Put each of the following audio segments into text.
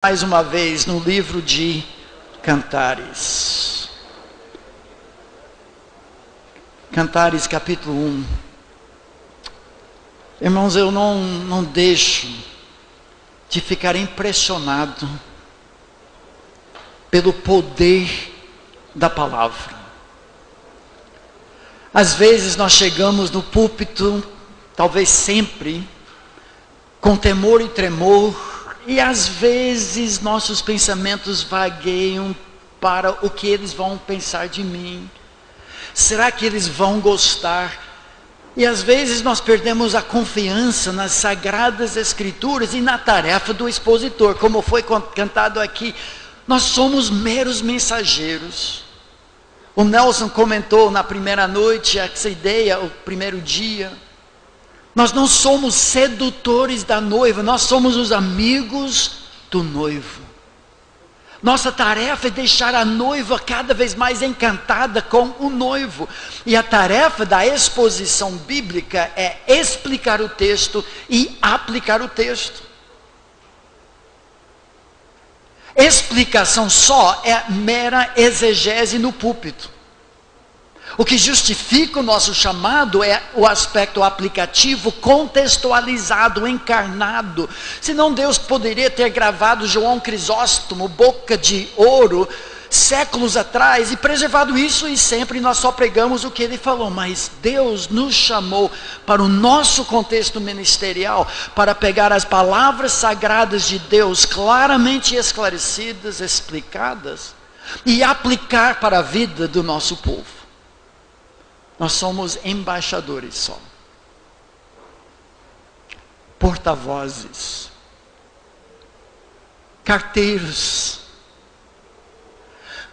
Mais uma vez no livro de Cantares. Cantares capítulo 1. Irmãos, eu não deixo de ficar impressionado pelo poder da palavra. Às vezes nós chegamos no púlpito, talvez sempre, com temor e tremor, e às vezes nossos pensamentos vagueiam para o que eles vão pensar de mim. Será que eles vão gostar? E às vezes nós perdemos a confiança nas sagradas escrituras e na tarefa do expositor. Como foi cantado aqui, nós somos meros mensageiros. O Nelson comentou na primeira noite essa ideia, o primeiro dia. Nós não somos sedutores da noiva, nós somos os amigos do noivo. Nossa tarefa é deixar a noiva cada vez mais encantada com o noivo. E a tarefa da exposição bíblica é explicar o texto e aplicar o texto. Explicação só é mera exegese no púlpito. O que justifica o nosso chamado é o aspecto aplicativo, contextualizado, encarnado. Senão Deus poderia ter gravado João Crisóstomo, boca de ouro, séculos atrás, e preservado isso, e sempre nós só pregamos o que ele falou. Mas Deus nos chamou para o nosso contexto ministerial, para pegar as palavras sagradas de Deus, claramente esclarecidas, explicadas, e aplicar para a vida do nosso povo. Nós somos embaixadores só, porta-vozes, carteiros.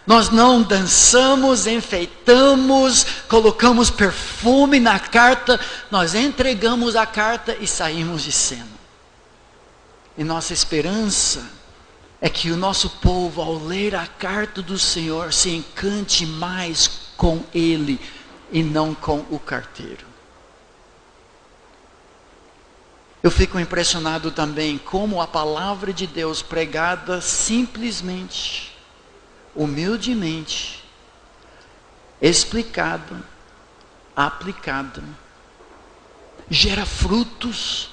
Nós não dançamos, enfeitamos, colocamos perfume na carta, nós entregamos a carta e saímos de cena. E nossa esperança é que o nosso povo, ao ler a carta do Senhor, se encante mais com Ele, e não com o carteiro. Eu fico impressionado também como a palavra de Deus pregada simplesmente, humildemente, explicada, aplicada, gera frutos.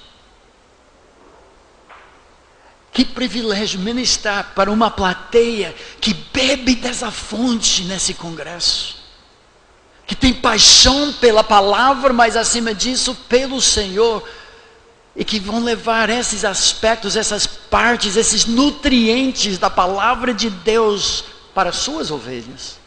Que privilégio ministrar para uma plateia que bebe dessa fonte nesse congresso, que tem paixão pela palavra, mas acima disso pelo Senhor, e que vão levar esses aspectos, essas partes, esses nutrientes da palavra de Deus para as suas ovelhas.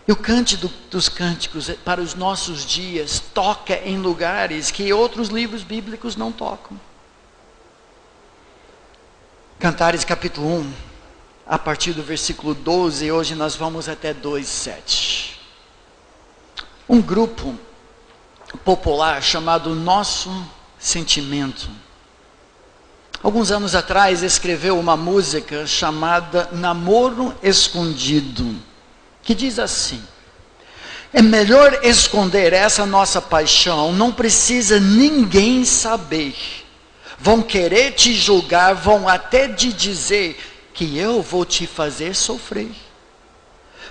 E o cântico dos cânticos para os nossos dias toca em lugares que outros livros bíblicos não tocam. Cantares capítulo 1, a partir do versículo 12, hoje nós vamos até 2:7. Um grupo popular chamado Nosso Sentimento, alguns anos atrás escreveu uma música chamada Namoro Escondido, que diz assim: é melhor esconder essa nossa paixão, não precisa ninguém saber. Vão querer te julgar, vão até te dizer que eu vou te fazer sofrer.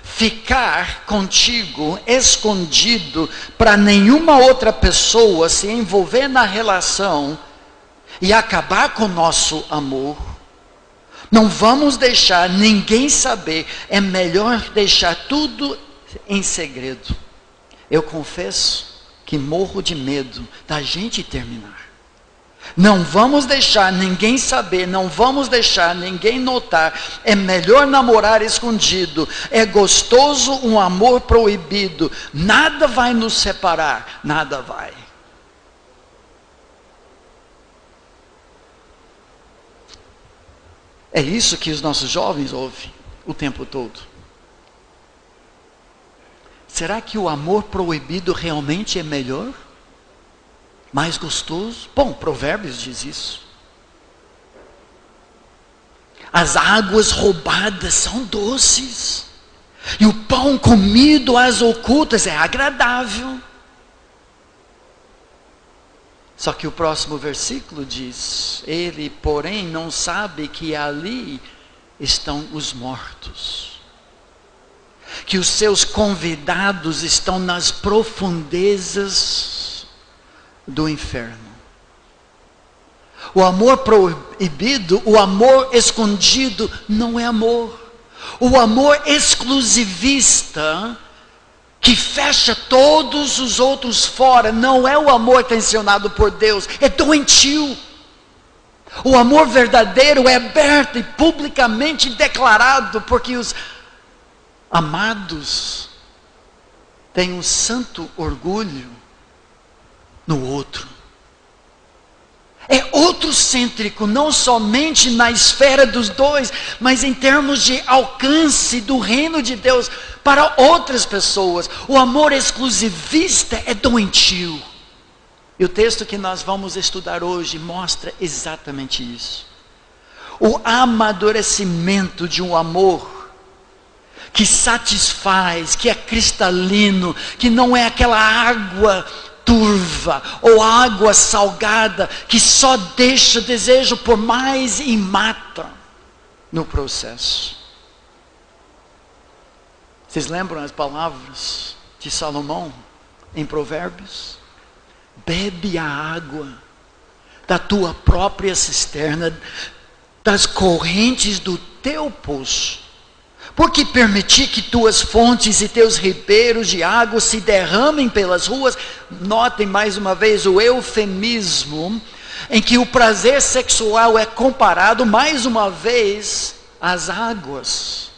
Ficar contigo escondido para nenhuma outra pessoa se envolver na relação e acabar com o nosso amor. Não vamos deixar ninguém saber, é melhor deixar tudo em segredo. Eu confesso que morro de medo da gente terminar. Não vamos deixar ninguém saber, não vamos deixar ninguém notar. É melhor namorar escondido. É gostoso um amor proibido. Nada vai nos separar, nada vai. É isso que os nossos jovens ouvem o tempo todo. Será que o amor proibido realmente é melhor? Mais gostoso? Bom, Provérbios diz isso. As águas roubadas são doces, e o pão comido às ocultas é agradável. Só que o próximo versículo diz: ele, porém, não sabe que ali estão os mortos, que os seus convidados estão nas profundezas do inferno. O amor proibido, o amor escondido não é amor. O amor exclusivista, que fecha todos os outros fora, não é o amor tensionado por Deus, é doentio. O amor verdadeiro é aberto e publicamente declarado, porque os amados têm um santo orgulho no outro. É outrocêntrico, não somente na esfera dos dois, mas em termos de alcance do reino de Deus para outras pessoas. O amor exclusivista é doentio. E o texto que nós vamos estudar hoje mostra exatamente isso. O amadurecimento de um amor que satisfaz, que é cristalino, que não é aquela água turva ou água salgada que só deixa desejo por mais e mata no processo. Vocês lembram as palavras de Salomão em Provérbios? Bebe a água da tua própria cisterna, das correntes do teu poço. Porque permitir que tuas fontes e teus ribeiros de água se derramem pelas ruas. Notem mais uma vez o eufemismo em que o prazer sexual é comparado mais uma vez às águas.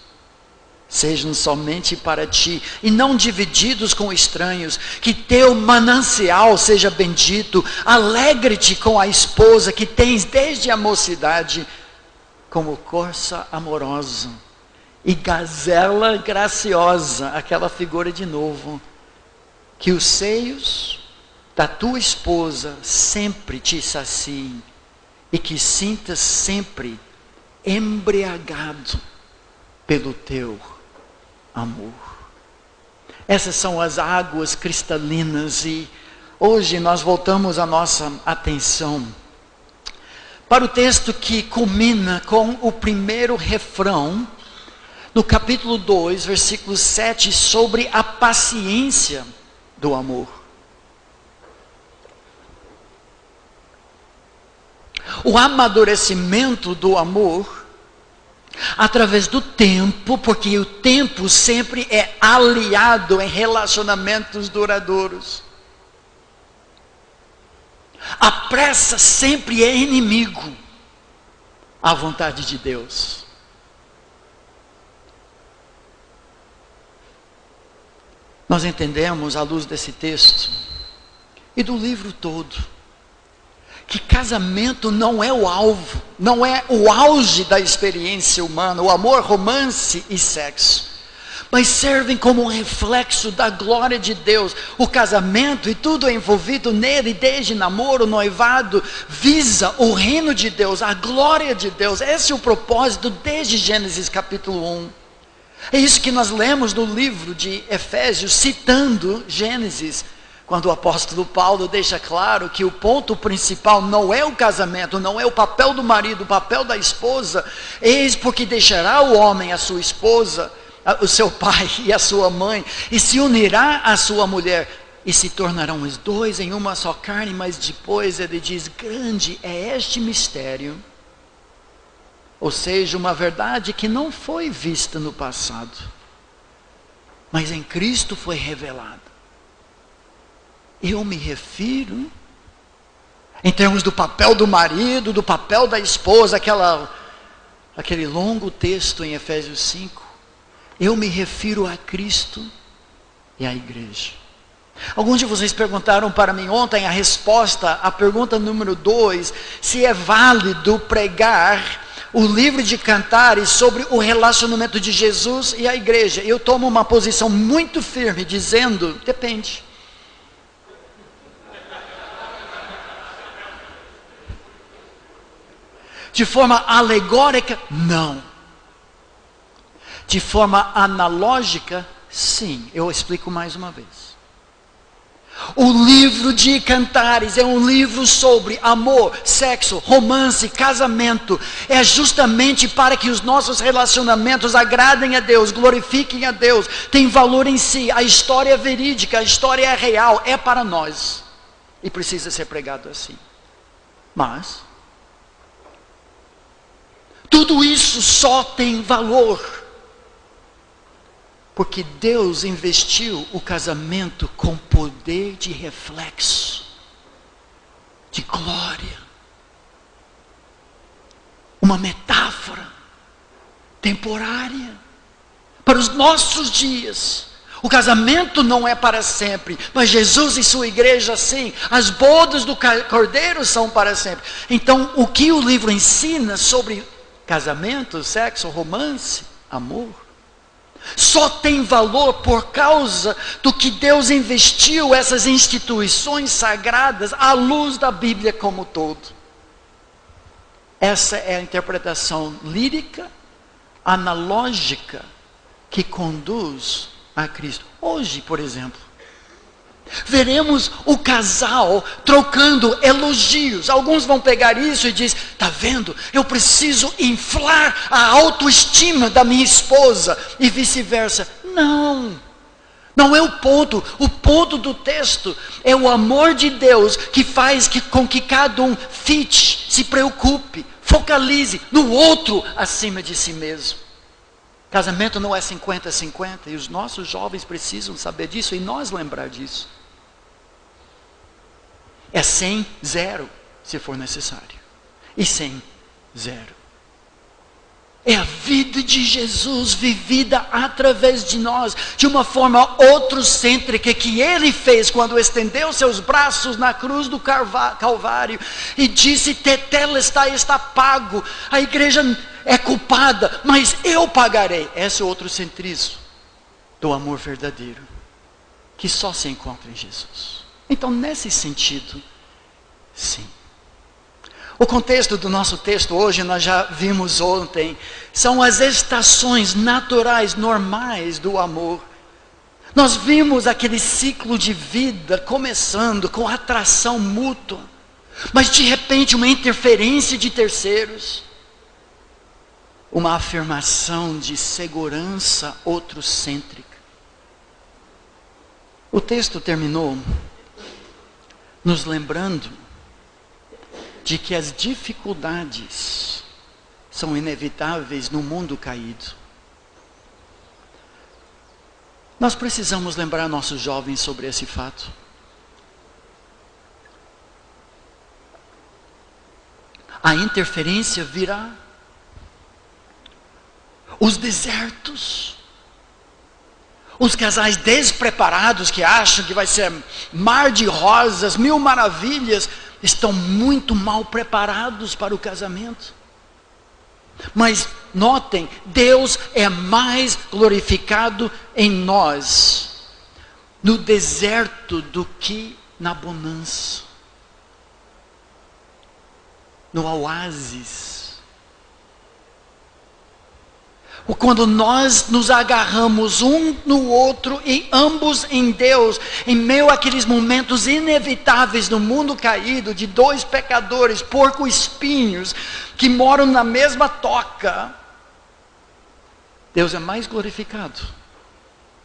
Sejam somente para ti e não divididos com estranhos. Que teu manancial seja bendito. Alegre-te com a esposa que tens desde a mocidade, como corça amorosa e gazela graciosa, aquela figura de novo. Que os seios da tua esposa sempre te saciem, e que sintas sempre embriagado pelo teu amor. Essas são as águas cristalinas, e hoje nós voltamos a nossa atenção para o texto que culmina com o primeiro refrão no capítulo 2, versículo 7, sobre a paciência do amor. O amadurecimento do amor, através do tempo, porque o tempo sempre é aliado em relacionamentos duradouros. A pressa sempre é inimigo à vontade de Deus. Nós entendemos, à luz desse texto e do livro todo, que casamento não é o alvo, não é o auge da experiência humana, o amor, romance e sexo, mas servem como um reflexo da glória de Deus. O casamento e tudo envolvido nele, desde namoro, noivado, visa o reino de Deus, a glória de Deus. Esse é o propósito desde Gênesis capítulo 1. É isso que nós lemos no livro de Efésios, citando Gênesis, quando o apóstolo Paulo deixa claro que o ponto principal não é o casamento, não é o papel do marido, o papel da esposa. Eis porque deixará o homem a sua esposa, o seu pai e a sua mãe, e se unirá à sua mulher, e se tornarão os dois em uma só carne. Mas depois ele diz: grande é este mistério. Ou seja, uma verdade que não foi vista no passado, mas em Cristo foi revelada. Eu me refiro, em termos do papel do marido, do papel da esposa, aquele longo texto em Efésios 5, eu me refiro a Cristo e à igreja. Alguns de vocês perguntaram para mim ontem a resposta à pergunta número 2, se é válido pregar o livro de Cantares sobre o relacionamento de Jesus e a igreja. Eu tomo uma posição muito firme, dizendo: depende. De forma alegórica, não. De forma analógica, sim. Eu explico mais uma vez. O livro de Cantares é um livro sobre amor, sexo, romance, casamento. É justamente para que os nossos relacionamentos agradem a Deus, glorifiquem a Deus, tem valor em si. A história é verídica, a história é real, é para nós. E precisa ser pregado assim. Mas tudo isso só tem valor porque Deus investiu o casamento com poder de reflexo, de glória. Uma metáfora temporária para os nossos dias. O casamento não é para sempre, mas Jesus e sua igreja sim. As bodas do Cordeiro são para sempre. Então, o que o livro ensina sobre casamento, sexo, romance, amor, só tem valor por causa do que Deus investiu essas instituições sagradas à luz da Bíblia como um todo. Essa é a interpretação lírica, analógica, que conduz a Cristo. Hoje, por exemplo, veremos o casal trocando elogios. Alguns vão pegar isso e dizer, está vendo? Eu preciso inflar a autoestima da minha esposa e vice-versa. Não é o ponto. O ponto do texto é o amor de Deus que faz com que cada um fiche, se preocupe, focalize no outro acima de si mesmo. Casamento não é 50-50 e os nossos jovens precisam saber disso e nós lembrar disso. É 100-0 se for necessário. E 100-0. É a vida de Jesus vivida através de nós, de uma forma outrocêntrica que Ele fez quando estendeu seus braços na cruz do Calvário e disse, tetelestai, está pago. A igreja é culpada, mas eu pagarei. Esse é o outrocentrismo do amor verdadeiro, que só se encontra em Jesus. Então, nesse sentido, sim. O contexto do nosso texto hoje, nós já vimos ontem, são as estações naturais, normais do amor. Nós vimos aquele ciclo de vida começando com atração mútua, mas de repente uma interferência de terceiros, uma afirmação de segurança outrocêntrica. O texto terminou nos lembrando de que as dificuldades são inevitáveis no mundo caído. Nós precisamos lembrar nossos jovens sobre esse fato. A interferência virá. Os desertos. Os casais despreparados que acham que vai ser mar de rosas, mil maravilhas, estão muito mal preparados para o casamento. Mas notem, Deus é mais glorificado em nós no deserto do que na bonança, no oásis. Quando nós nos agarramos um no outro e ambos em Deus, em meio àqueles momentos inevitáveis no mundo caído, de dois pecadores, porco-espinhos, que moram na mesma toca, Deus é mais glorificado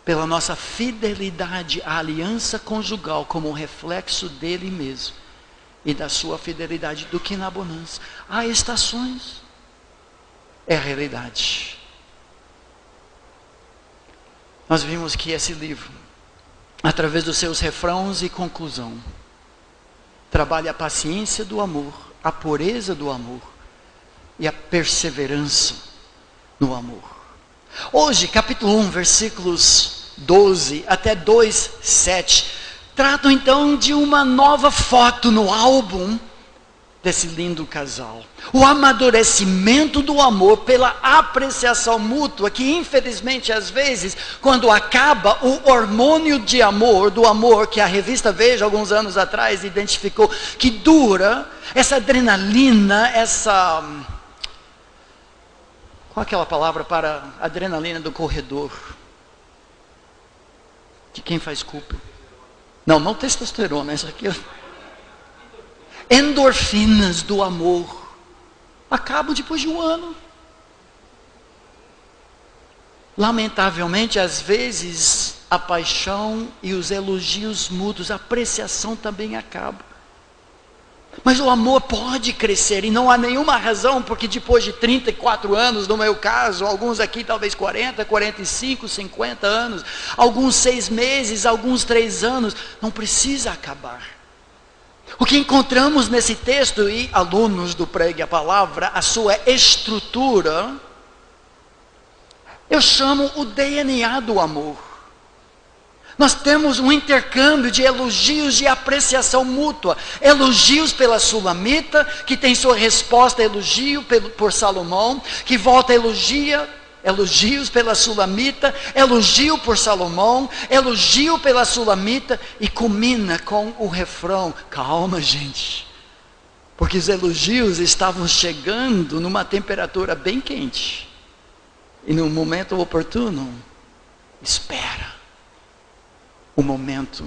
pela nossa fidelidade à aliança conjugal, como um reflexo dele mesmo e da sua fidelidade, do que na bonança. Há estações, é a realidade. Nós vimos que esse livro, através dos seus refrãos e conclusão, trabalha a paciência do amor, a pureza do amor e a perseverança no amor. Hoje, capítulo 1, versículos 12 até 2:7, tratam então de uma nova foto no álbum desse lindo casal. O amadurecimento do amor pela apreciação mútua, que infelizmente às vezes, quando acaba o hormônio de amor, do amor que a revista Veja, alguns anos atrás, identificou, que dura, essa adrenalina, essa... Qual é aquela palavra para adrenalina do corredor? De quem faz culpa? Não testosterona, isso aqui. Endorfinas do amor acabam depois de um ano. Lamentavelmente, às vezes, a paixão e os elogios mútuos, a apreciação também acabam. Mas o amor pode crescer e não há nenhuma razão, porque depois de 34 anos, no meu caso, alguns aqui talvez 40, 45, 50 anos, alguns 6 meses, alguns 3 anos, não precisa acabar. O que encontramos nesse texto, e alunos do Pregue a Palavra, a sua estrutura, eu chamo o DNA do amor. Nós temos um intercâmbio de elogios de apreciação mútua. Elogios pela Sulamita, que tem sua resposta elogio por Salomão, que volta elogios pela Sulamita, elogio por Salomão, elogio pela Sulamita, e culmina com o refrão: calma, gente, porque os elogios estavam chegando numa temperatura bem quente, e no momento oportuno, espera o momento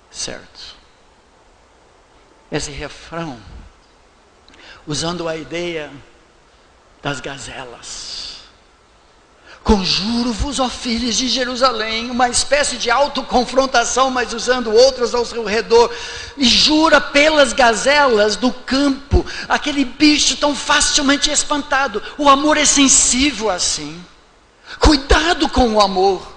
certo. Esse refrão, usando a ideia das gazelas: conjuro-vos, ó filhos de Jerusalém, uma espécie de autoconfrontação, mas usando outras ao seu redor, e jura pelas gazelas do campo, aquele bicho tão facilmente espantado. O amor é sensível assim. Cuidado com o amor.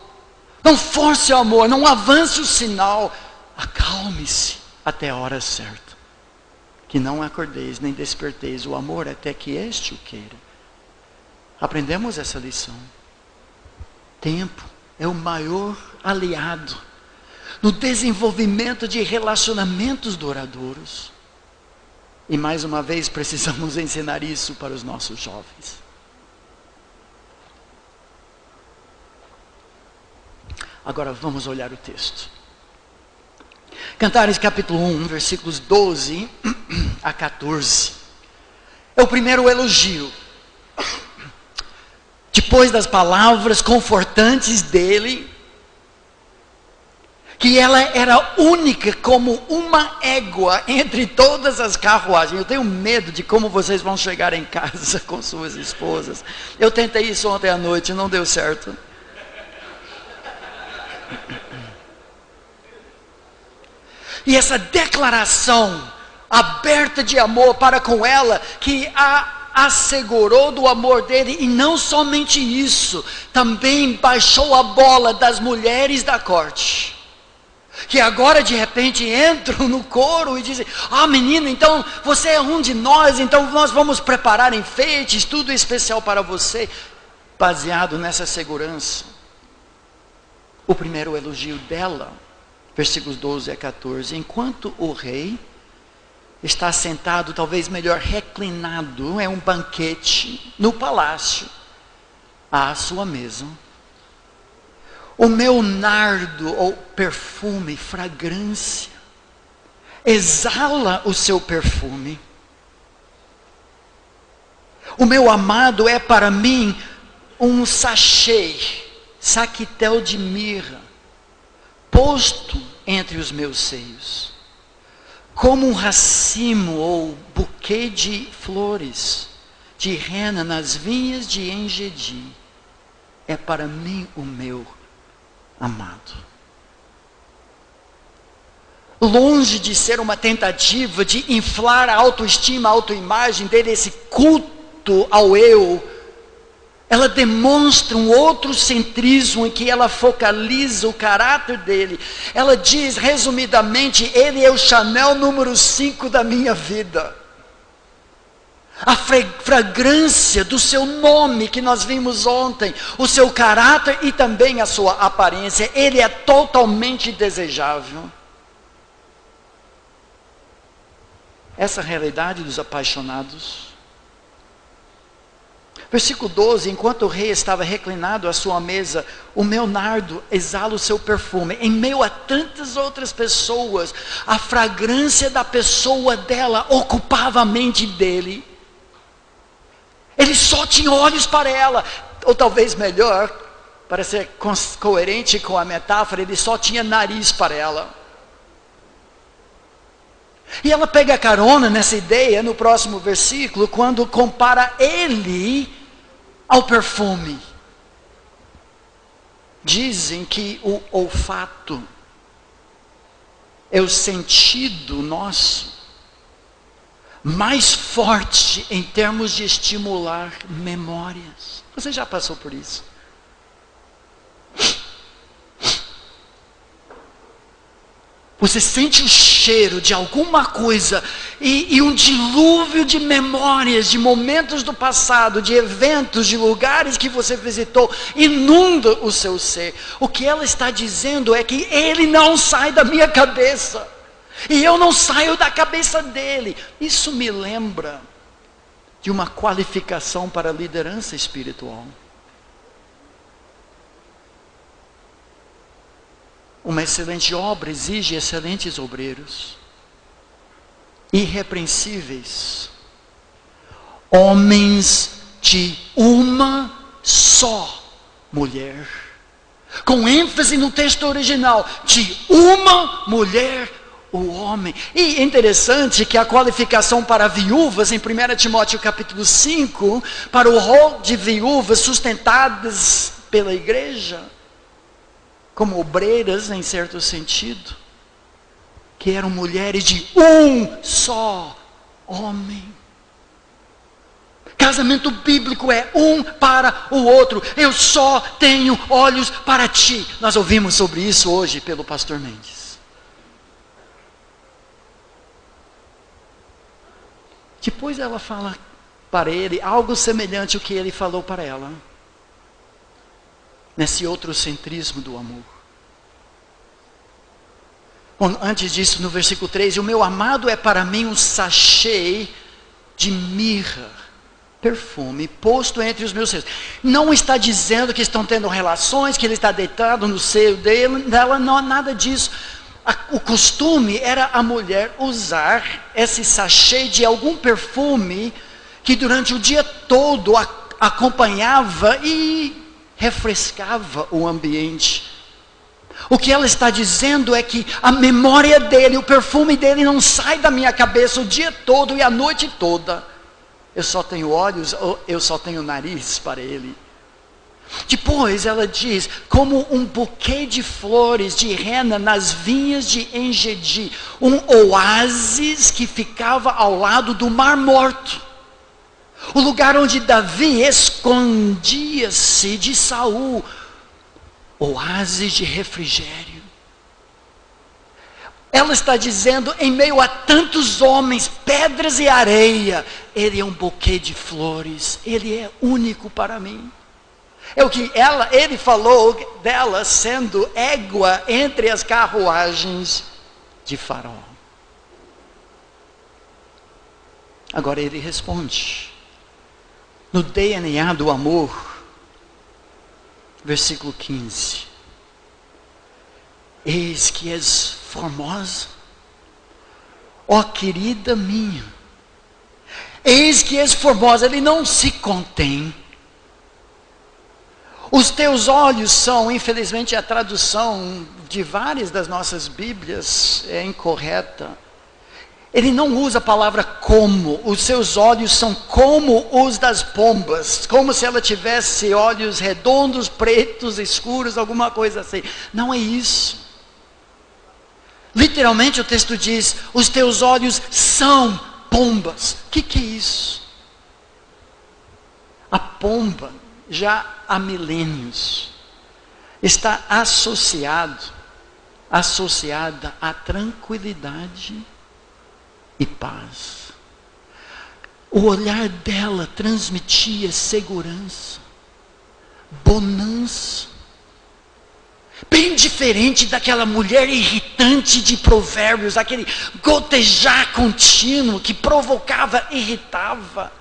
Não force o amor, não avance o sinal. Acalme-se até a hora certa. Que não acordeis nem desperteis o amor até que este o queira. Aprendemos essa lição. Tempo é o maior aliado no desenvolvimento de relacionamentos duradouros. E mais uma vez precisamos ensinar isso para os nossos jovens. Agora vamos olhar o texto. Cantares capítulo 1, versículos 12 a 14. É o primeiro elogio. Depois das palavras confortantes dele, que ela era única como uma égua entre todas as carruagens. Eu tenho medo de como vocês vão chegar em casa com suas esposas. Eu tentei isso ontem à noite, não deu certo. E essa declaração aberta de amor para com ela, que a assegurou do amor dele, e não somente isso, também baixou a bola das mulheres da corte, que agora de repente entram no coro e dizem: menina, então você é um de nós, então nós vamos preparar enfeites, tudo especial para você, baseado nessa segurança. O primeiro elogio dela, versículos 12 a 14, enquanto o rei está sentado, talvez melhor reclinado, é um banquete no palácio, à sua mesa, o meu nardo, ou perfume, fragrância, exala o seu perfume. O meu amado é para mim um sachê, saquitel de mirra, posto entre os meus seios, como um racimo ou buquê de flores, de rena nas vinhas de Engedi, é para mim o meu amado. Longe de ser uma tentativa de inflar a autoestima, a autoimagem dele, esse culto ao eu, ela demonstra um outro centrismo em que ela focaliza o caráter dele. Ela diz, resumidamente, ele é o Chanel número 5 da minha vida. A fragrância do seu nome que nós vimos ontem, o seu caráter e também a sua aparência, ele é totalmente desejável. Essa é a realidade dos apaixonados. Versículo 12, enquanto o rei estava reclinado à sua mesa, o meu nardo exala o seu perfume. Em meio a tantas outras pessoas, a fragrância da pessoa dela ocupava a mente dele. Ele só tinha olhos para ela, ou talvez melhor, para ser coerente com a metáfora, ele só tinha nariz para ela. E ela pega carona nessa ideia no próximo versículo, quando compara ele ao perfume. Dizem que o olfato é o sentido nosso mais forte em termos de estimular memórias. Você já passou por isso? Você sente o cheiro de alguma coisa e um dilúvio de memórias, de momentos do passado, de eventos, de lugares que você visitou, inunda o seu ser. O que ela está dizendo é que ele não sai da minha cabeça e eu não saio da cabeça dele. Isso me lembra de uma qualificação para a liderança espiritual. Uma excelente obra exige excelentes obreiros, irrepreensíveis, homens de uma só mulher, com ênfase no texto original, de uma mulher o homem. E é interessante que a qualificação para viúvas, em 1 Timóteo capítulo 5, para o rol de viúvas sustentadas pela igreja, como obreiras em certo sentido, que eram mulheres de um só homem. Casamento bíblico é um para o outro. Eu só tenho olhos para ti. Nós ouvimos sobre isso hoje pelo pastor Mendes. Depois ela fala para ele algo semelhante ao que ele falou para ela, nesse outro centrismo do amor. Bom, antes disso, no versículo 13, o meu amado é para mim um sachê de mirra, perfume, posto entre os meus seios. Não está dizendo que estão tendo relações, que ele está deitado no seio dela, não há nada disso. O costume era a mulher usar esse sachê de algum perfume que durante o dia todo acompanhava e refrescava o ambiente. O que ela está dizendo é que a memória dele, o perfume dele não sai da minha cabeça o dia todo e a noite toda. Eu só tenho olhos, eu só tenho nariz para ele. Depois ela diz, como um buquê de flores de rena nas vinhas de Engedi, um oásis que ficava ao lado do Mar Morto. O lugar onde Davi escondia-se de Saul, oásis de refrigério. Ela está dizendo, em meio a tantos homens, pedras e areia, ele é um buquê de flores, ele é único para mim. É o que ele falou dela sendo égua entre as carruagens de Faraó. Agora ele responde, no DNA do amor, versículo 15. Eis que és formosa, ó querida minha. Eis que és formosa. Ele não se contém. Os teus olhos são, infelizmente a tradução de várias das nossas Bíblias é incorreta. Ele não usa a palavra como. Os seus olhos são como os das pombas, como se ela tivesse olhos redondos, pretos, escuros, alguma coisa assim. Não é isso. Literalmente o texto diz, os teus olhos são pombas. O que é isso? A pomba, já há milênios, está associada à tranquilidade e paz. O olhar dela transmitia segurança, bonança, bem diferente daquela mulher irritante de Provérbios, aquele gotejar contínuo que provocava, irritava.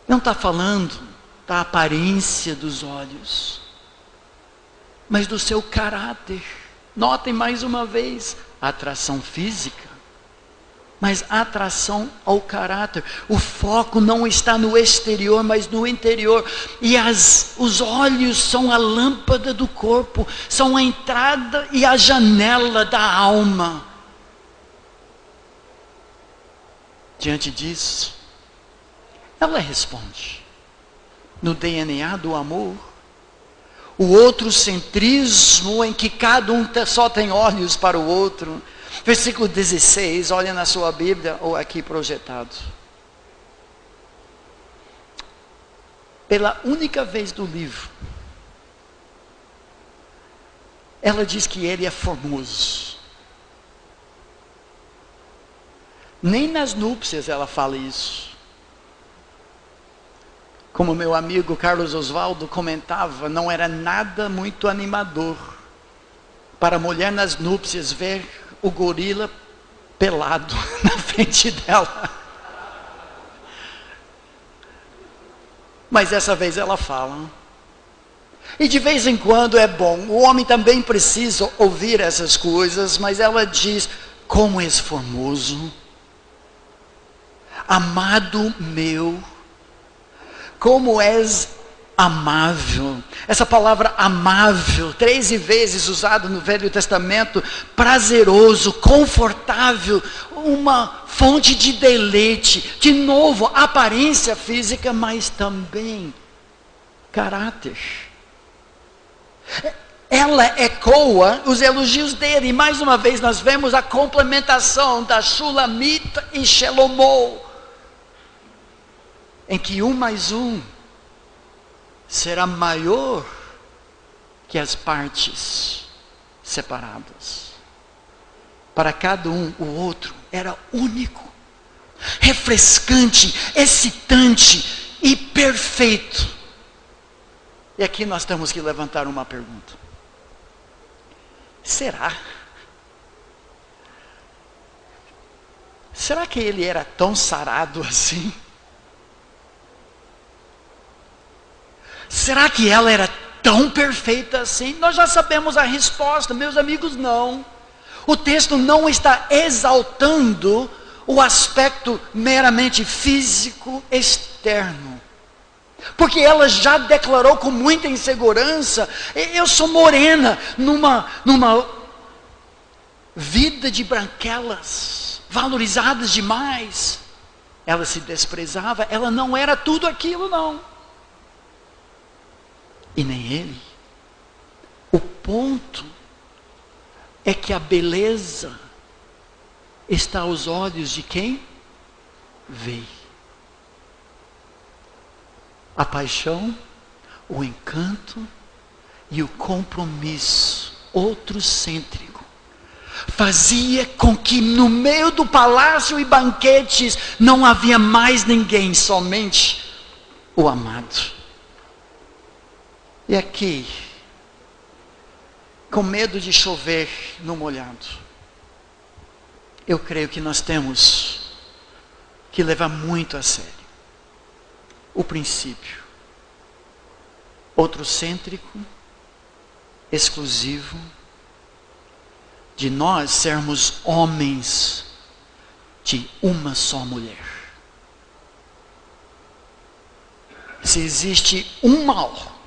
Não está falando da aparência dos olhos, mas do seu caráter. Notem mais uma vez, a atração física mas atração ao caráter. O foco não está no exterior, mas no interior. E os olhos são a lâmpada do corpo, são a entrada e a janela da alma. Diante disso, ela responde, no DNA do amor, o outrocentrismo em que cada um só tem olhos para o outro. Versículo 16, olha na sua Bíblia ou aqui projetado. Pela única vez do livro, ela diz que ele é formoso. Nem nas núpcias ela fala isso. Como meu amigo Carlos Oswaldo comentava, não era nada muito animador para a mulher nas núpcias ver o gorila pelado na frente dela. Mas dessa vez ela fala. E de vez em quando é bom, o homem também precisa ouvir essas coisas, mas ela diz, como és formoso, amado meu, como és amável. Essa palavra amável, 13 vezes usada no Velho Testamento, prazeroso, confortável, uma fonte de deleite. De novo, aparência física, mas também caráter. Ela ecoa os elogios dele, e mais uma vez nós vemos a complementação da Shulamita e Shelomó, em que 1 mais 1 será maior que as partes separadas. Para cada um, o outro era único, refrescante, excitante e perfeito. E aqui nós temos que levantar uma pergunta. Será que ele era tão sarado assim? Será que ela era tão perfeita assim? Nós já sabemos a resposta, meus amigos, não. O texto não está exaltando o aspecto meramente físico externo. Porque ela já declarou com muita insegurança, eu sou morena, numa vida de branquelas, valorizadas demais. Ela se desprezava, ela não era tudo aquilo não. E nem ele. O ponto é que a beleza está aos olhos de quem vê. A paixão, o encanto e o compromisso outrocêntrico fazia com que no meio do palácio e banquetes não havia mais ninguém, somente o amado. E aqui, com medo de chover no molhado, eu creio que nós temos que levar muito a sério o princípio outrocêntrico, exclusivo, de nós sermos homens de uma só mulher. Se existe um mal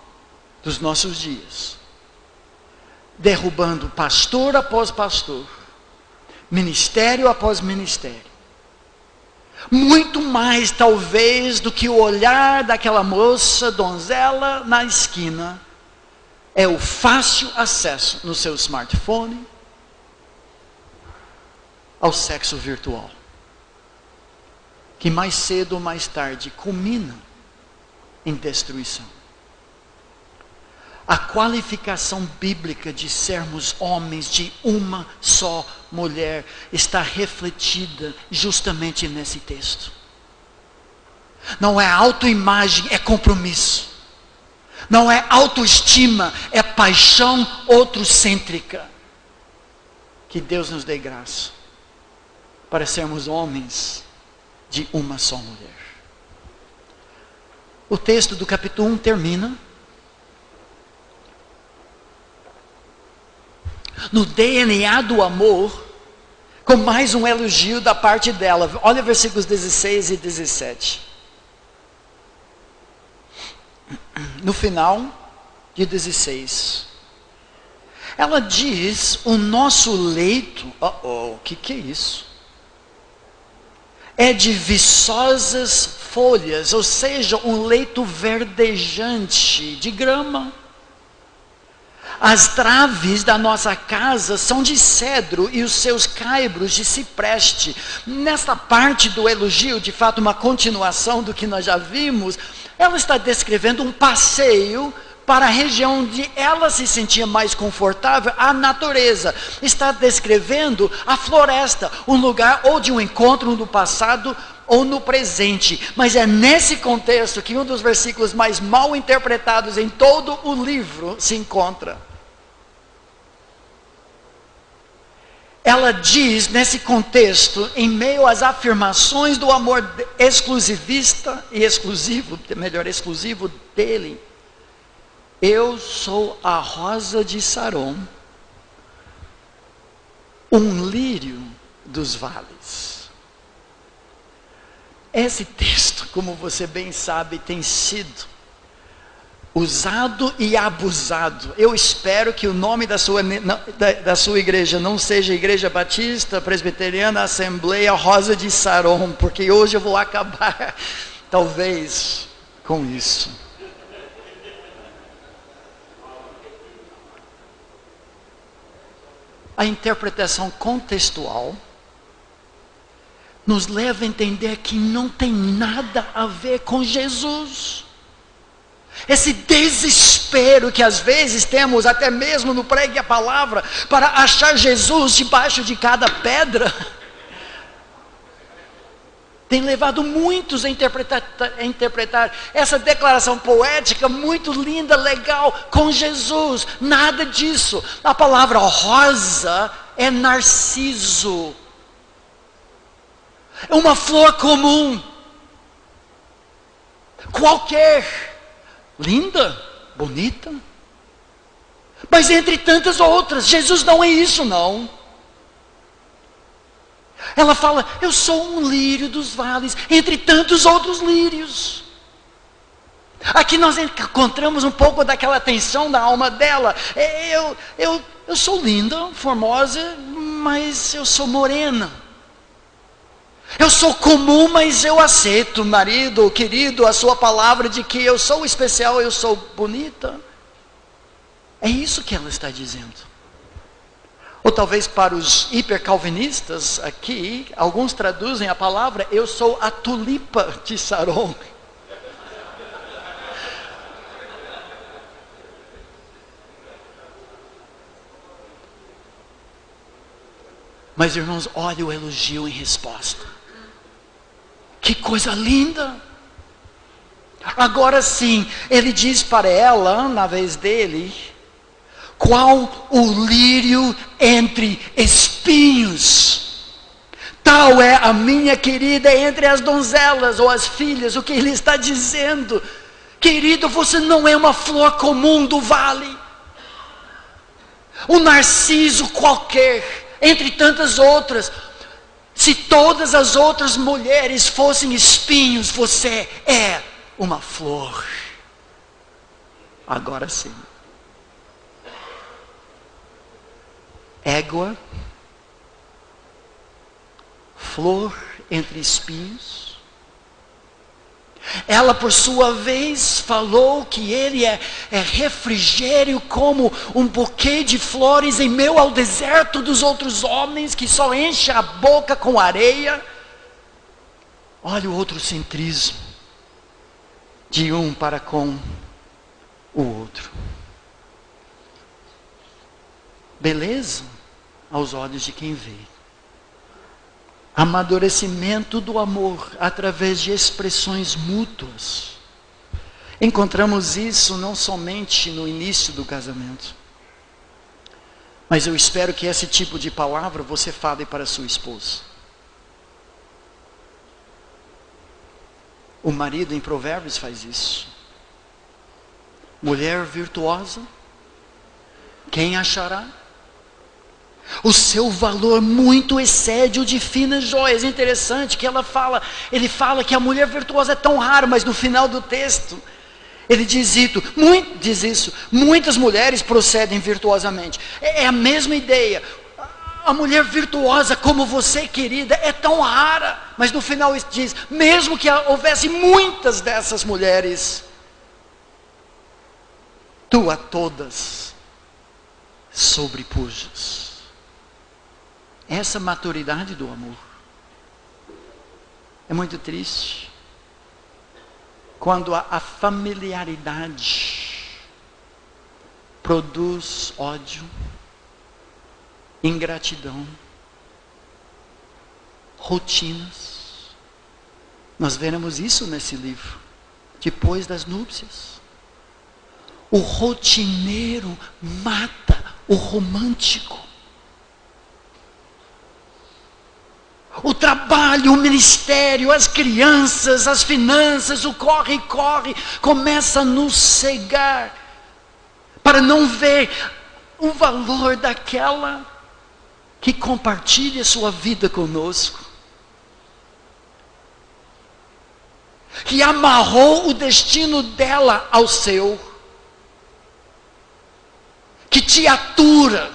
dos nossos dias, derrubando pastor após pastor, ministério após ministério, muito mais talvez do que o olhar daquela moça, donzela na esquina, é o fácil acesso no seu smartphone ao sexo virtual, que mais cedo ou mais tarde culmina em destruição. A qualificação bíblica de sermos homens de uma só mulher está refletida justamente nesse texto. Não é autoimagem, é compromisso. Não é autoestima, é paixão outrocêntrica. Que Deus nos dê graça para sermos homens de uma só mulher. O texto do capítulo 1 termina no DNA do amor, com mais um elogio da parte dela. Olha versículos 16 e 17. No final de 16, ela diz: o nosso leito, o que é isso? É de viçosas folhas, ou seja, um leito verdejante de grama. As traves da nossa casa são de cedro e os seus caibros de cipreste. Nesta parte do elogio, de fato uma continuação do que nós já vimos, ela está descrevendo um passeio para a região onde ela se sentia mais confortável, a natureza. Está descrevendo a floresta, um lugar ou de um encontro no passado ou no presente. Mas é nesse contexto que um dos versículos mais mal interpretados em todo o livro se encontra. Ela diz nesse contexto, em meio às afirmações do amor exclusivista e exclusivo, melhor, exclusivo dele: eu sou a rosa de Saron, um lírio dos vales. Esse texto, como você bem sabe, tem sido usado e abusado. Eu espero que o nome da sua igreja não seja Igreja Batista Presbiteriana Assembleia Rosa de Saron, porque hoje eu vou acabar, talvez, com isso. A interpretação contextual nos leva a entender que não tem nada a ver com Jesus. Esse desespero que às vezes temos, até mesmo no Pregue a Palavra, para achar Jesus debaixo de cada pedra, tem levado muitos a interpretar essa declaração poética muito linda, legal, com Jesus. Nada disso. A palavra rosa é narciso, é uma flor comum, qualquer, linda, bonita, mas entre tantas outras. Jesus não é isso, não. Ela fala: eu sou um lírio dos vales, entre tantos outros lírios. Aqui nós encontramos um pouco daquela tensão da alma dela. Eu sou linda, formosa, mas eu sou morena. Eu sou comum, mas eu aceito, marido, querido, a sua palavra de que eu sou especial, eu sou bonita. É isso que ela está dizendo. Ou talvez para os hipercalvinistas aqui, alguns traduzem a palavra: eu sou a tulipa de Saron. Mas irmãos, olha o elogio em resposta. Que coisa linda! Agora sim, ele diz para ela, na vez dele: qual o lírio entre espinhos, tal é a minha querida entre as donzelas ou as filhas. O que ele está dizendo: querido, você não é uma flor comum do vale, um narciso qualquer, entre tantas outras. Se todas as outras mulheres fossem espinhos, você é uma flor. Agora sim. Égua, flor entre espinhos. Ela, por sua vez, falou que ele é refrigério como um buquê de flores em meio ao deserto dos outros homens, que só enche a boca com areia. Olha o outro centrismo de um para com o outro. Beleza aos olhos de quem vê. Amadurecimento do amor através de expressões mútuas. Encontramos isso não somente no início do casamento, mas eu espero que esse tipo de palavra você fale para sua esposa. O marido em Provérbios faz isso. Mulher virtuosa, quem achará? O seu valor muito excede o de finas joias. É interessante que ele fala que a mulher virtuosa é tão rara, mas no final do texto, ele diz isso, muitas mulheres procedem virtuosamente. É a mesma ideia. A mulher virtuosa como você, querida, é tão rara, mas no final diz, mesmo que houvesse muitas dessas mulheres, tu a todas sobrepujas. Essa maturidade do amor é muito triste quando a familiaridade produz ódio, ingratidão, rotinas. Nós veremos isso nesse livro, depois das núpcias. O rotineiro mata o romântico. O trabalho, o ministério, as crianças, as finanças, o corre-corre, começa a nos cegar, para não ver o valor daquela que compartilha sua vida conosco, que amarrou o destino dela ao seu, que te atura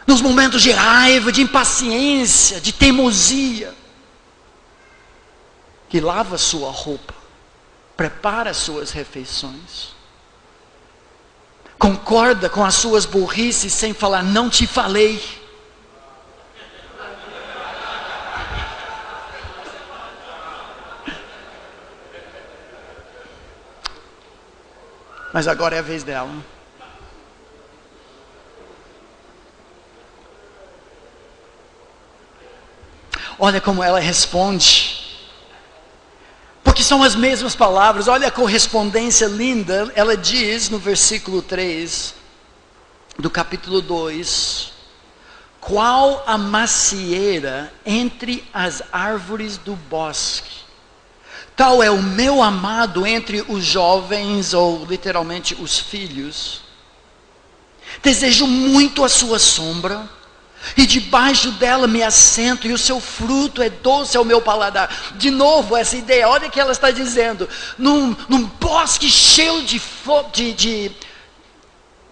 nos momentos de raiva, de impaciência, de teimosia, que lava sua roupa, prepara suas refeições, concorda com as suas burrices sem falar, não te falei. Mas agora é a vez dela. Olha como ela responde. Porque são as mesmas palavras. Olha a correspondência linda. Ela diz no versículo 3 do capítulo 2: qual a macieira entre as árvores do bosque, tal é o meu amado entre os jovens, ou literalmente os filhos. Desejo muito a sua sombra, e debaixo dela me assento, e o seu fruto é doce ao meu paladar. De novo essa ideia, olha o que ela está dizendo. Num bosque cheio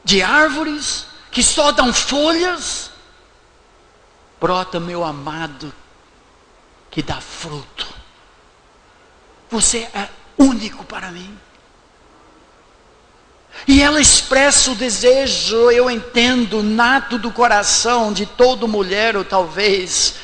de árvores, que só dão folhas, brota meu amado, que dá fruto. Você é único para mim. E ela expressa o desejo, eu entendo, nato do coração de toda mulher, ou talvez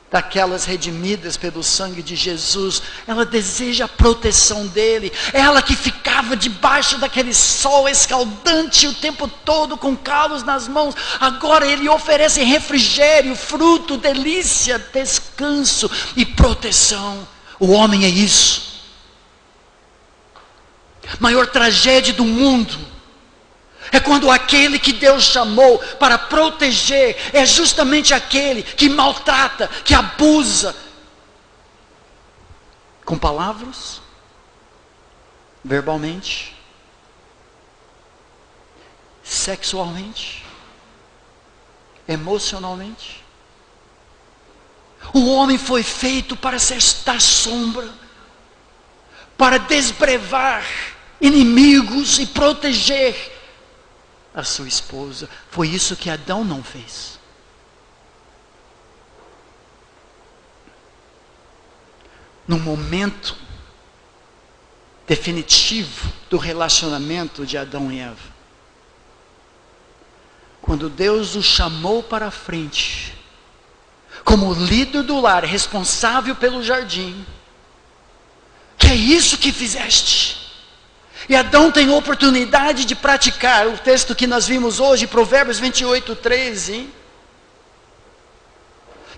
daquelas redimidas pelo sangue de Jesus. Ela deseja a proteção dele. Ela que ficava debaixo daquele sol escaldante o tempo todo, com calos nas mãos, agora ele oferece refrigério, fruto, delícia, descanso e proteção. O homem é isso. Maior tragédia do mundo é quando aquele que Deus chamou para proteger é justamente aquele que maltrata, que abusa, com palavras, verbalmente, sexualmente, emocionalmente. O homem foi feito para estar sombra, para desbrevar inimigos e proteger a sua esposa. Foi isso que Adão não fez. No momento definitivo do relacionamento de Adão e Eva, quando Deus o chamou para a frente, como líder do lar, responsável pelo jardim, que é isso que fizeste. E Adão tem oportunidade de praticar o texto que nós vimos hoje, Provérbios 28:13.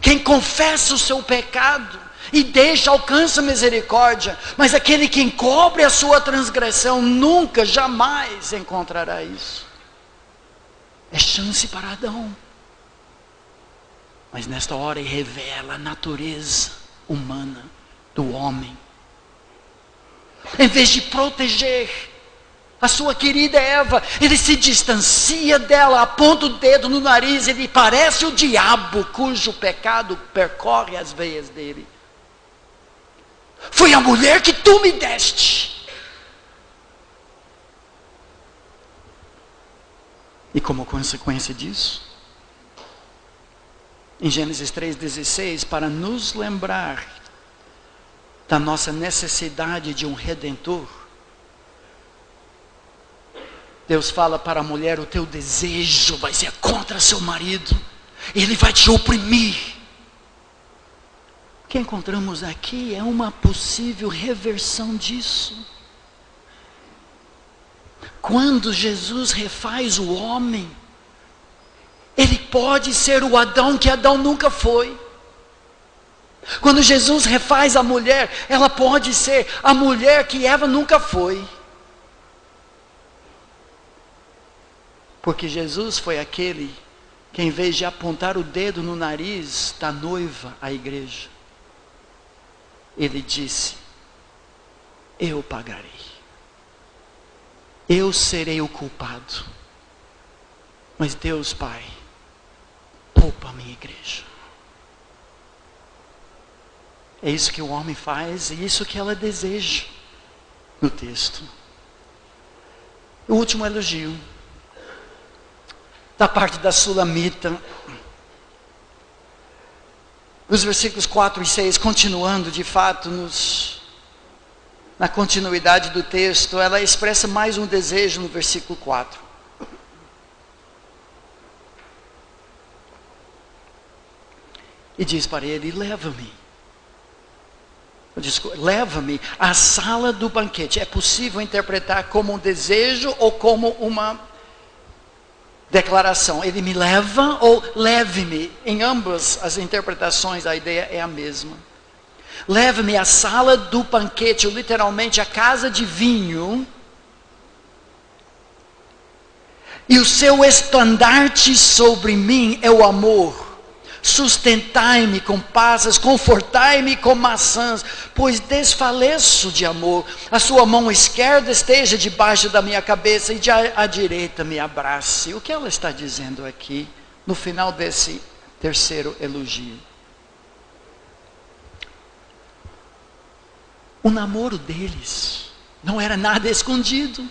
Quem confessa o seu pecado e deixa, alcança misericórdia, mas aquele que encobre a sua transgressão nunca, jamais encontrará isso. É chance para Adão. Mas nesta hora ele revela a natureza humana do homem. Em vez de proteger, a sua querida Eva. Ele se distancia dela, aponta o dedo no nariz, ele parece o diabo cujo pecado percorre as veias dele. Foi a mulher que tu me deste. E como consequência disso, em Gênesis 3,16, para nos lembrar da nossa necessidade de um Redentor, Deus fala para a mulher: o teu desejo vai ser contra seu marido, ele vai te oprimir. O que encontramos aqui é uma possível reversão disso. Quando Jesus refaz o homem, ele pode ser o Adão que Adão nunca foi. Quando Jesus refaz a mulher, ela pode ser a mulher que Eva nunca foi. Porque Jesus foi aquele que, em vez de apontar o dedo no nariz da noiva à igreja, ele disse: eu pagarei, eu serei o culpado, mas Deus Pai, poupa a minha igreja. É isso que o homem faz, e isso que ela deseja no texto. O último elogio da parte da Sulamita, os versículos 4 e 6, continuando de fato na continuidade do texto, ela expressa mais um desejo no versículo 4. E diz para ele: leva-me à sala do banquete. É possível interpretar como um desejo ou como uma declaração. Ele me leva ou leve-me. Em ambas as interpretações a ideia é a mesma. Leve-me à sala do banquete, ou literalmente a casa de vinho. E o seu estandarte sobre mim é o amor. Sustentai-me com passas, confortai-me com maçãs, pois desfaleço de amor. A sua mão esquerda esteja debaixo da minha cabeça, e a direita me abrace. O que ela está dizendo aqui, no final desse terceiro elogio? O namoro deles não era nada escondido.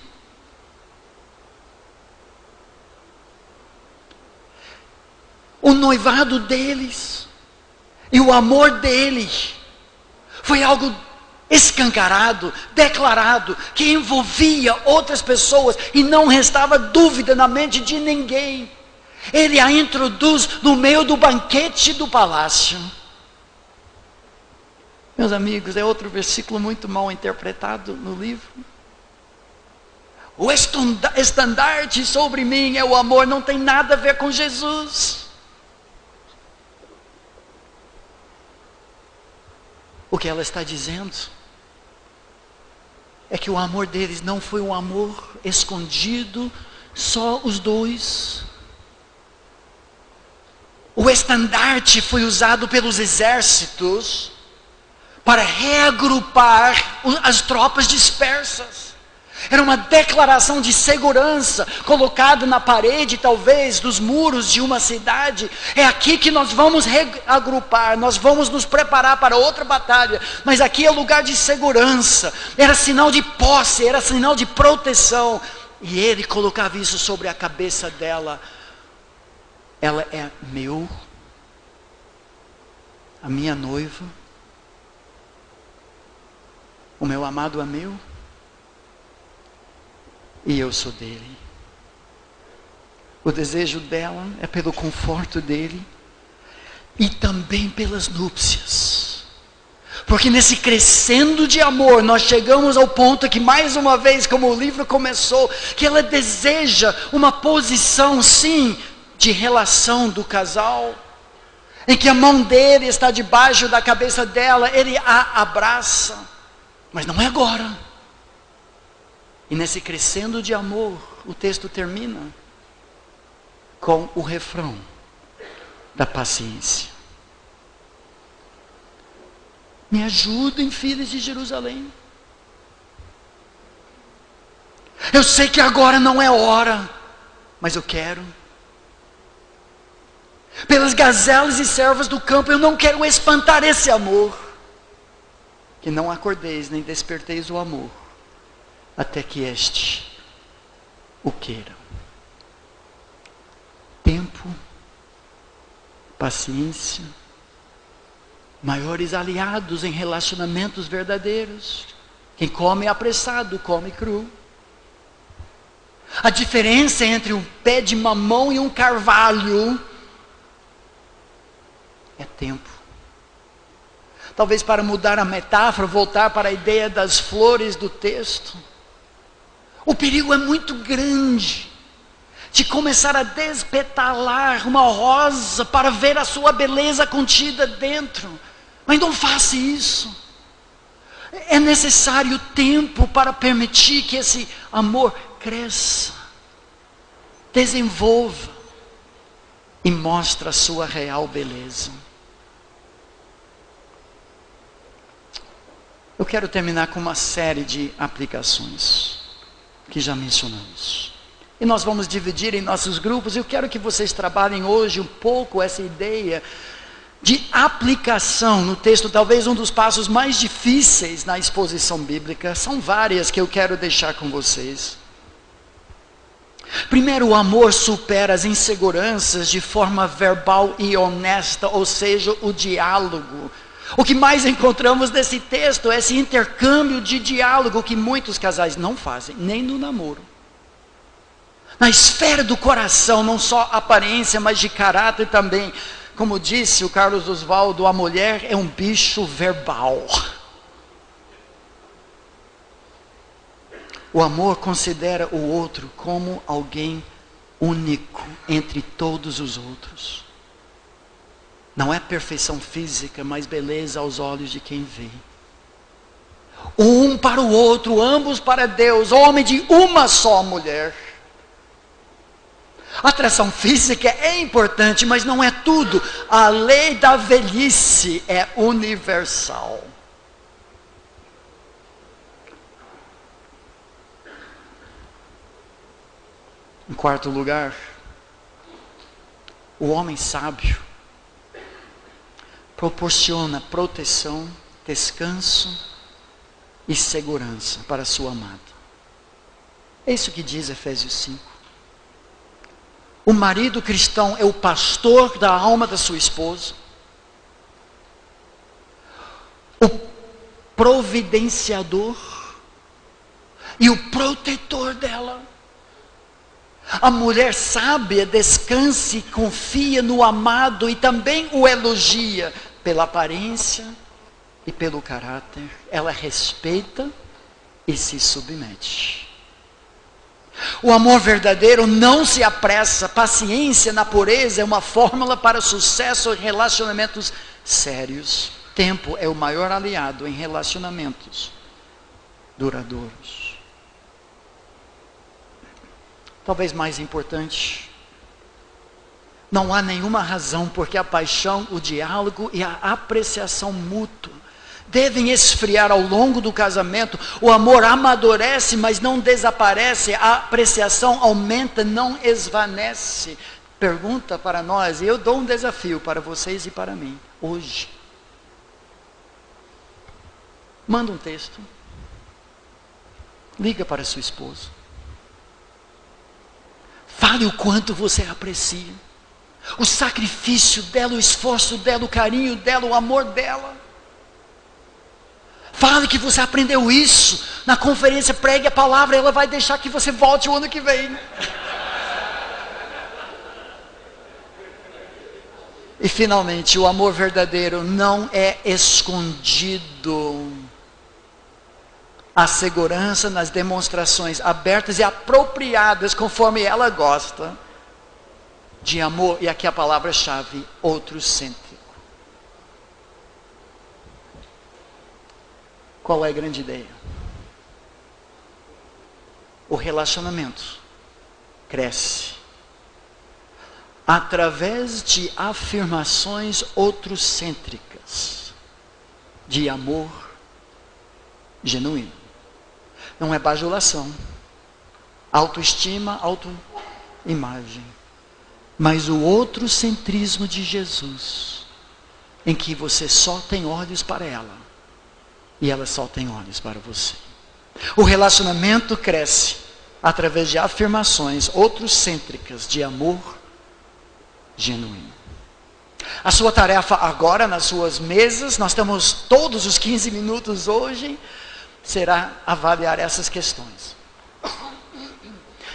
O noivado deles e o amor dele foi algo escancarado, declarado, que envolvia outras pessoas e não restava dúvida na mente de ninguém. Ele a introduz no meio do banquete do palácio. Meus amigos, é outro versículo muito mal interpretado no livro. O estandarte sobre mim é o amor, não tem nada a ver com Jesus. O que ela está dizendo é que o amor deles não foi um amor escondido, só os dois. O estandarte foi usado pelos exércitos para reagrupar as tropas dispersas. Era uma declaração de segurança colocada na parede, talvez, dos muros de uma cidade. É aqui que nós vamos reagrupar, nós vamos nos preparar para outra batalha. Mas aqui é lugar de segurança. Era sinal de posse, era sinal de proteção. E ele colocava isso sobre a cabeça dela. Ela é a minha noiva. O meu amado é meu. E eu sou dele. O desejo dela é pelo conforto dele e também pelas núpcias. Porque nesse crescendo de amor, nós chegamos ao ponto que, mais uma vez, como o livro começou, que ela deseja uma posição, sim, de relação do casal, em que a mão dele está debaixo da cabeça dela, ele a abraça, mas não é agora. E nesse crescendo de amor, o texto termina com o refrão da paciência. Me ajudem, filhos de Jerusalém. Eu sei que agora não é hora, mas eu quero. Pelas gazelas e servas do campo, eu não quero espantar esse amor. Que não acordeis, nem desperteis o amor, até que este o queira. Tempo, paciência, maiores aliados em relacionamentos verdadeiros. Quem come apressado, come cru. A diferença entre um pé de mamão e um carvalho é tempo. Talvez para mudar a metáfora, voltar para a ideia das flores do texto. O perigo é muito grande de começar a despetalar uma rosa para ver a sua beleza contida dentro. Mas não faça isso. É necessário tempo para permitir que esse amor cresça, desenvolva e mostre a sua real beleza. Eu quero terminar com uma série de aplicações que já mencionamos. E nós vamos dividir em nossos grupos. Eu quero que vocês trabalhem hoje um pouco essa ideia de aplicação no texto. Talvez um dos passos mais difíceis na exposição bíblica. São várias que eu quero deixar com vocês. Primeiro, o amor supera as inseguranças de forma verbal e honesta, ou seja, o diálogo. O que mais encontramos nesse texto é esse intercâmbio de diálogo que muitos casais não fazem, nem no namoro. Na esfera do coração, não só aparência, mas de caráter também. Como disse o Carlos Oswaldo, a mulher é um bicho verbal. O amor considera o outro como alguém único entre todos os outros. Não é perfeição física, mas beleza aos olhos de quem vê. Um para o outro, ambos para Deus, homem de uma só mulher. A atração física é importante, mas não é tudo. A lei da velhice é universal. Em quarto lugar, o homem sábio proporciona proteção, descanso e segurança para sua amada. É isso que diz Efésios 5. O marido cristão é o pastor da alma da sua esposa, o providenciador e o protetor dela. A mulher sábia descansa e confia no amado e também o elogia pela aparência e pelo caráter. Ela respeita e se submete. O amor verdadeiro não se apressa. Paciência na pureza é uma fórmula para sucesso em relacionamentos sérios. Tempo é o maior aliado em relacionamentos duradouros. Talvez mais importante, não há nenhuma razão porque a paixão, o diálogo e a apreciação mútua devem esfriar ao longo do casamento. O amor amadurece, mas não desaparece. A apreciação aumenta, não esvanece. Pergunta para nós, e eu dou um desafio para vocês e para mim, hoje. Manda um texto. Liga para sua esposa. Fale o quanto você aprecia. O sacrifício dela, o esforço dela, o carinho dela, o amor dela. Fale que você aprendeu isso na conferência, pregue a palavra, ela vai deixar que você volte o ano que vem. E finalmente, o amor verdadeiro não é escondido. A segurança nas demonstrações abertas e apropriadas, conforme ela gosta, de amor, e aqui a palavra-chave, outrocêntrico. Qual é a grande ideia? O relacionamento cresce através de afirmações outrocêntricas de amor genuíno. Não é bajulação, autoestima, autoimagem. Mas o outrocentrismo de Jesus, em que você só tem olhos para ela, e ela só tem olhos para você. O relacionamento cresce através de afirmações outrocêntricas de amor genuíno. A sua tarefa agora nas suas mesas, nós temos todos os 15 minutos hoje, será avaliar essas questões.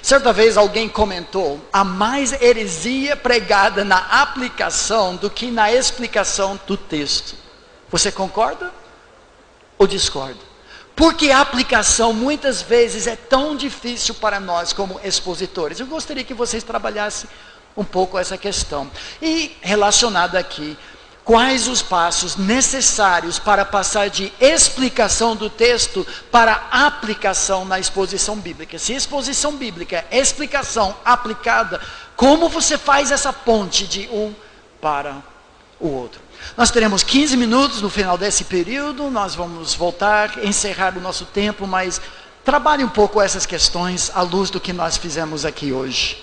Certa vez alguém comentou, há mais heresia pregada na aplicação do que na explicação do texto. Você concorda ou discorda? Porque a aplicação muitas vezes é tão difícil para nós como expositores. Eu gostaria que vocês trabalhassem um pouco essa questão. E relacionado aqui, quais os passos necessários para passar de explicação do texto para aplicação na exposição bíblica? Se exposição bíblica é explicação aplicada, como você faz essa ponte de um para o outro? Nós teremos 15 minutos no final desse período, nós vamos voltar, encerrar o nosso tempo, mas trabalhe um pouco essas questões à luz do que nós fizemos aqui hoje.